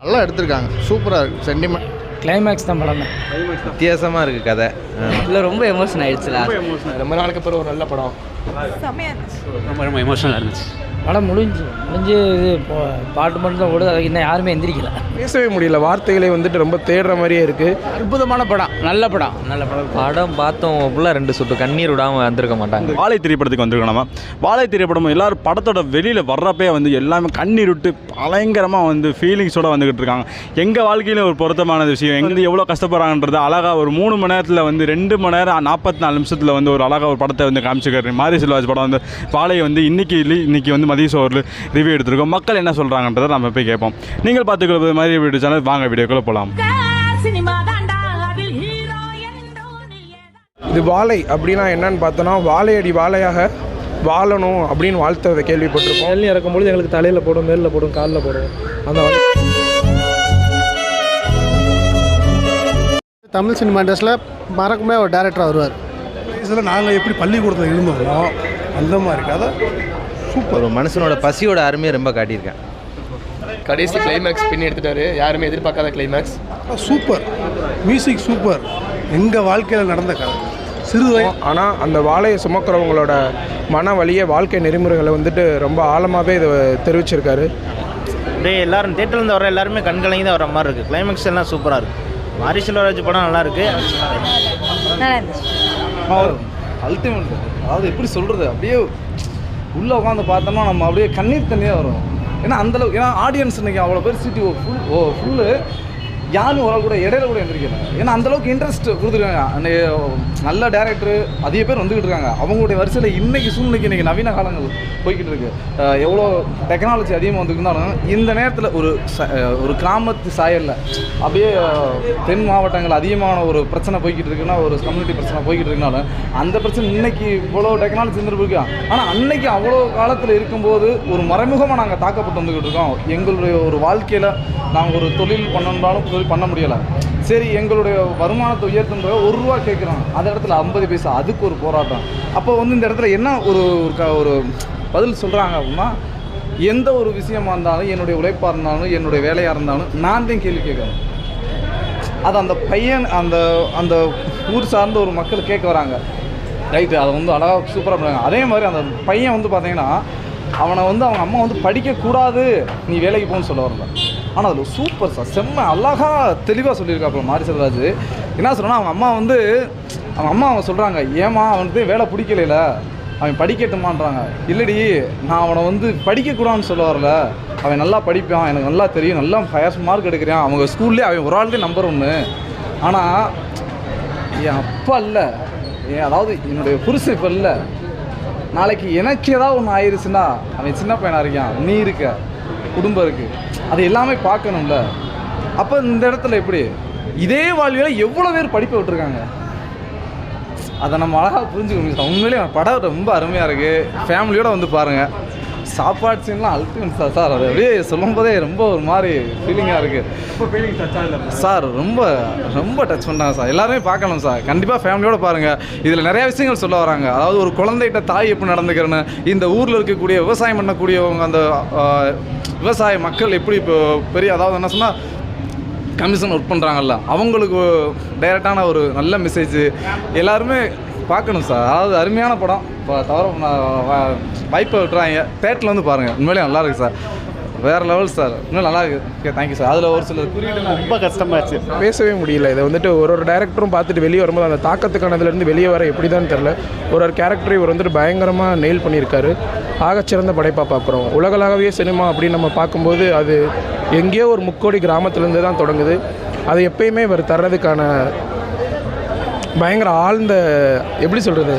நல்லா எடுத்திருக்காங்க, சூப்பராக இருக்குது. சென்டிமெண்ட் கிளைமேக்ஸ் தான் படம். வித்தியாசமாக இருக்குது கதை. இல்லை ரொம்ப எமோஷன் ஆயிடுச்சுல. ரொம்ப நாளுக்கு அப்புறம் ஒரு நல்ல படம். ரொம்ப எமோஷனலாக இருந்துச்சு. படம் முடிஞ்சு இது பாட்டு மட்டும் தான் ஓடுது. அதுக்கு இன்னும் யாருமே எந்திரிக்கல. பேசவே முடியல, வார்த்தைகளை வந்துட்டு ரொம்ப தேடுற மாதிரியே இருக்குது. அற்புதமான படம், நல்ல படம். படம் பார்த்தோம் ஃபுல்லாக 2 சொட்டு கண்ணீர் விடாமல் வந்திருக்க மாட்டாங்க. வாழை திரைப்படத்துக்கு வந்திருக்கோம் நம்ம. வாழை திரைப்படம் எல்லாரும் படத்தோட வெளியில் வர்றப்பே வந்து எல்லாமே கண்ணீர் விட்டு பயங்கரமாக வந்து ஃபீலிங்ஸோடு வந்துக்கிட்டு இருக்காங்க. எங்கள் வாழ்க்கையில் ஒரு பொருத்தமான விஷயம், எங்கே எவ்வளோ கஷ்டப்படுறாங்கன்றது அழகாக ஒரு 3 மணி நேரத்தில் வந்து 2 மணி நேரம் 44 நிமிஷத்தில் வந்து ஒரு அழகாக ஒரு படத்தை வந்து காமிச்சிருக்காரு மாரி செல்வராஜ் படம். வந்து வாழை வந்து இன்னைக்கு வந்து மதிய சோரில் ரிவ்யூ எடுத்திருக்கோம். மக்கள் என்ன சொல்கிறாங்கன்றதை நம்ம போய் கேட்போம். நீங்கள் பார்த்துக்கிறது மாதிரி வீடியோ சேனல், வாங்க வீடியோக்குள்ளே போகலாம். இது வாழை அப்படின்னா என்னன்னு பார்த்தோன்னா, வாழையடி வாழையாக வாழணும் அப்படின்னு வாழ்த்ததை கேள்விப்பட்டிருப்போம். மேலே இறக்கும்பொழுது எங்களுக்கு தலையில் போடும், மேலில் போடும், காலில் போடும். அந்த தமிழ் சினிமா இண்டஸ்ட்ரியில் மறக்கமே ஒரு டேரக்டராக வருவார். இதில் நாங்கள் எப்படி பள்ளிக்கூடத்தில் இருந்தோமோ அந்த மாதிரி கதை சூப்பர். ஒரு மனுஷனோட பசியோட அருமையை ரொம்ப காட்டியிருக்கேன். கடைசி கிளைமேக்ஸ் பின்னி எடுத்துட்டாரு, யாருமே எதிர்பார்க்காத கிளைமேக்ஸ். Super music, super. எங்கள் வாழ்க்கையில் நடந்த கதை சிறுவை. ஆனால் அந்த வாழையை சுமக்கிறவங்களோட மன வலியை, வாழ்க்கை நெறிமுறைகளை வந்துட்டு ரொம்ப ஆழமாகவே இதை தெரிவிச்சிருக்காரு. அப்படியே எல்லாரும் தேட்டர்லேருந்து வர எல்லாருமே கண்கலங்கி தான் வர மாதிரி இருக்குது. கிளைமேக்ஸ் எல்லாம் சூப்பராக இருக்குது. மாரி செல்வராஜ் படம் நல்லா இருக்குது. அல்டிமேட். அதாவது எப்படி சொல்கிறது, அப்படியே உள்ளே உட்காந்து பார்த்தோம்னா நம்ம அப்படியே கண்ணீர் தண்ணியாக வரும். ஏன்னா அந்தளவுக்கு, ஏன்னா ஆடியன்ஸ் இன்றைக்கி அவ்வளோ பேர் சிட்டி ஃபுல்லு யாரும் ஒரு ஆள் கூட இடையில கூட எழுந்திருக்கிறாங்க. ஏன்னா அந்தளவுக்கு இன்ட்ரெஸ்ட் கொடுத்துருக்காங்க. அன்றைக்கி நல்ல டேரக்டரு அதிக பேர் வந்துக்கிட்டு இருக்காங்க. அவங்களுடைய வரிசையில் இன்றைக்கி சூழ்நிலைக்கு இன்றைக்கி நவீன காலங்கள் போய்கிட்டு இருக்குது. எவ்வளோ டெக்னாலஜி அதிகமாக வந்துருந்தாலும் இந்த நேரத்தில் ஒரு கிராமத்து சாயலில் அப்படியே தென் மாவட்டங்கள் அதிகமான ஒரு பிரச்சனை போய்கிட்டு இருக்குன்னா, ஒரு கம்யூனிட்டி பிரச்சனை போய்கிட்டு இருக்குனாலும் அந்த பிரச்சனை இன்றைக்கி இவ்வளோ டெக்னாலஜி இருந்துருக்கு. ஆனால் அன்னைக்கு அவ்வளோ காலத்தில் இருக்கும்போது ஒரு மறைமுகமாக நாங்கள் தாக்கப்பட்டு வந்துக்கிட்டு இருக்கோம். எங்களுடைய ஒரு வாழ்க்கையில் நாங்கள் ஒரு தொழில் பண்ணணுன்னாலும் தொழில் பண்ண முடியலை. சரி, எங்களுடைய வருமானத்தை உயர்த்துன்ற ₹1 கேட்குறோம், அந்த இடத்துல 50 பைசா, அதுக்கு ஒரு போராட்டம். அப்போ வந்து இந்த இடத்துல என்ன ஒரு பதில் சொல்கிறாங்க அப்படின்னா, எந்த ஒரு விஷயமா இருந்தாலும், என்னுடைய உழைப்பாக இருந்தாலும், என்னுடைய வேலையாக இருந்தாலும் நான் தான் கேள்வி கேட்கணும். அது அந்த பையன் அந்த ஊர் சார்ந்த ஒரு மக்கள் கேட்க வராங்க. ரைட்டு, அதை வந்து அழகாக சூப்பராக பண்ணுறாங்க. அதே மாதிரி அந்த பையன் வந்து பார்த்தீங்கன்னா, அவனை வந்து அவங்க அம்மா வந்து படிக்கக்கூடாது, நீ வேலைக்கு போகணும்னு சொல்ல வரல. ஆனால் அதில் சூப்பர் சார், செம்ம அழகாக தெளிவாக சொல்லியிருக்காப்புல மாரி செல்வராஜ். என்ன சொல்கிறேன்னா, அவங்க அம்மா சொல்கிறாங்க, ஏமா அவனுக்கு வேலை பிடிக்கல, அவன் படிக்கட்டுமான்றாங்க. இல்லடி, நான் அவனை வந்து படிக்கக்கூடாதுன்னு சொல்ல வரல, அவன் நல்லா படிப்பான், எனக்கு நல்லா தெரியும், நல்லா ஹையர் மார்க் எடுக்கிறான், அவங்க ஸ்கூல்லேயே அவன் ஒரு ஆள்தே நம்பர் 1. ஆனால் என் அப்பா இல்லை, அதாவது என்னுடைய புருஷன் இப்போ இல்லை, நாளைக்கு எனக்கு ஏதாவது ஒன்று ஆயிடுச்சுன்னா அவன் சின்ன பையனாக இருக்கான், நீ இருக்க, குடும்பம் இருக்குது, அது எல்லாமே பார்க்கணும்ல. அப்போ இந்த இடத்துல எப்படி இதே வாழ்வியில் எவ்வளோ பேர் படிப்பை விட்டுருக்காங்க, அதை நம்ம அழகாக புரிஞ்சுக்கணும். உண்மையிலே படம் ரொம்ப அருமையாக இருக்குது. ஃபேமிலியோடு வந்து பாருங்கள். சாப்பாடு சீன்லாம் அல்டிமேட் சார். அது அப்படியே சொல்லும் போதே ரொம்ப ஒரு மாதிரி ஃபீலிங்காக இருக்குது சார். ரொம்ப ரொம்ப டச் பண்ணுறாங்க சார். எல்லாருமே பார்க்கணும் சார், கண்டிப்பாக ஃபேமிலியோடு பாருங்கள். இதில் நிறையா விஷயங்கள் சொல்ல வராங்க. அதாவது ஒரு குழந்தைகிட்ட தாய் எப்படி நடந்துக்கிறேன்னு, இந்த ஊரில் இருக்கக்கூடிய விவசாயம் பண்ணக்கூடியவங்க, அந்த விவசாய மக்கள் எப்படி இப்போ பெரிய, அதாவது என்ன சொன்னால் கமிஷன் ஒர்க் பண்ணுறாங்கல்ல, அவங்களுக்கு டைரெக்டான ஒரு நல்ல மெசேஜ் எல்லாருமே பார்க்கணும் சார். அதாவது அருமையான படம். இப்போ தவிர வாய்ப்பை விட்டுறாங்க, தேட்டரில் வந்து பாருங்கள். உண்மையிலே நல்லாயிருக்கு சார், வேறு லெவல் சார், இன்னும் நல்லா இருக்குது. Okay, thank you sir. அதில் ஒரு சில குறியீடு ரொம்ப கஷ்டமாச்சு, பேசவே முடியல. இதை வந்துட்டு ஒரு டேரக்டரும் பார்த்துட்டு வெளியே வரும்போது அந்த தாக்கத்துக்கானதுலேருந்து வெளியே வர எப்படி தான் தெரில. ஒரு கேரக்டர் இவர் வந்துட்டு பயங்கரமாக நெயில் பண்ணியிருக்காரு. ஆகச்சிறந்த படைப்பாக பார்க்குறோம். உலகளாகவே சினிமா அப்படின்னு நம்ம பார்க்கும்போது அது எங்கேயோ ஒரு முக்கோடி கிராமத்துலேருந்து தான் தொடங்குது. அதை எப்பயுமே இவர் தர்றதுக்கான பயங்கர ஆழ்ந்த, எப்படி சொல்கிறது,